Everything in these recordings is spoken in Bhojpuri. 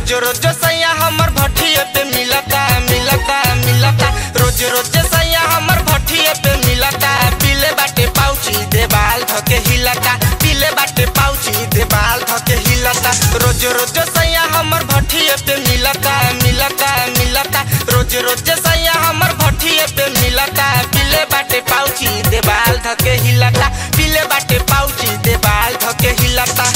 रोज रोज सैया हमर भट्ठिए पे मिलता मिलता मिलता। रोज रोज सैया हमर भट्ठिए पे मिलता। पीले बाटे पाउची देवाल धके हिलता। पीले बाटे पाउची देवाल धके हिलता। रोज रोज सैया हमर भट्ठिए पे मिलता मिलता मिलता। रोज रोज सैया हमर भट्ठिए पे मिलता। पीले बाटे पाउची देवाल धके हिलता। पीले बाटे पाउची देवाल धके हिलता।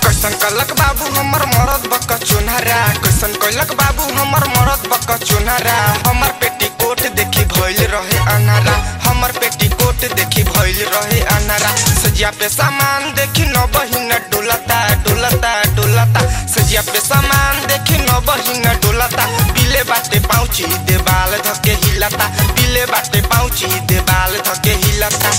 कैसन कलक बाबू हमर मरद बक चुनहरा। कैसन कलक बाबू हमर मरद बक चुनहरा। हमर पेटीकोट देखी भइल रहे अनारा। हमर पेटीकोट देखी भइल रहे अनारा। सजिया पे सामान देखी न बहिन डोलता डोलता डोलता। सजिया पे सामान देखी न बहिन डोलता। पीले बाटे पाउची देवाल धके हिलता। पीले बाटे पाउची देवाल धके हिलता।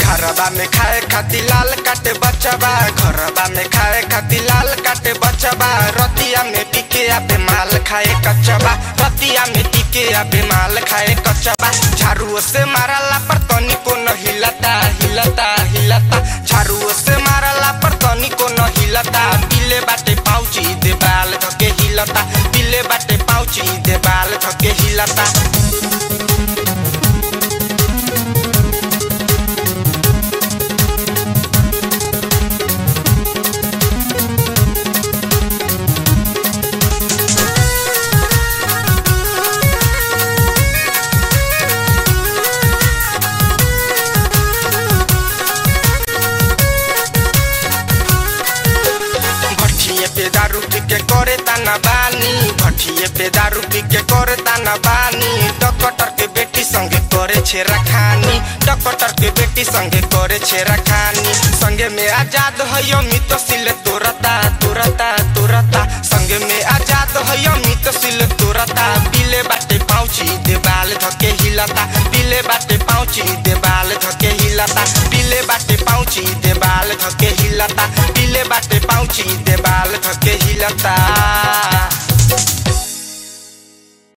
घरबा में खाए खातिर लाल काटे बचबा। घरबा में खाए खातिर लाल काटे बचबा। रतिया में टिके आ बेमाल खाए कचबा। रतिया में टिके आ बेमाल खाए कचबा। झाड़ू से मारला पर तनी को न हिलता हिलता हिलता। झाड़ू से मारला पर तनी को न हिलता। पीले बाटे पाउची देवाल धके हिलता। पीले बाटे पाउची देवाल धके हिलता। पे दारू पी के करे ताना बानी। भट्ठिए पे दारू पी के करे ताना बानी। डॉक्टर के बेटी संगे करे छेरा खानी। डॉक्टर के बेटी संगे करे छेरा खानी। संगे में आजाद है अमित सिल तोरता तोरता तोरता। संगे में आजाद है अमित सिल तोरता। पीले बाटे पाउची देवाल धके हिलता। पीले बाटे पाउची देवाल धके हिलता। पीले बाटे पाउची देवाल धके हिलता। पीले बाटे पाउची देवाल धके हिलता।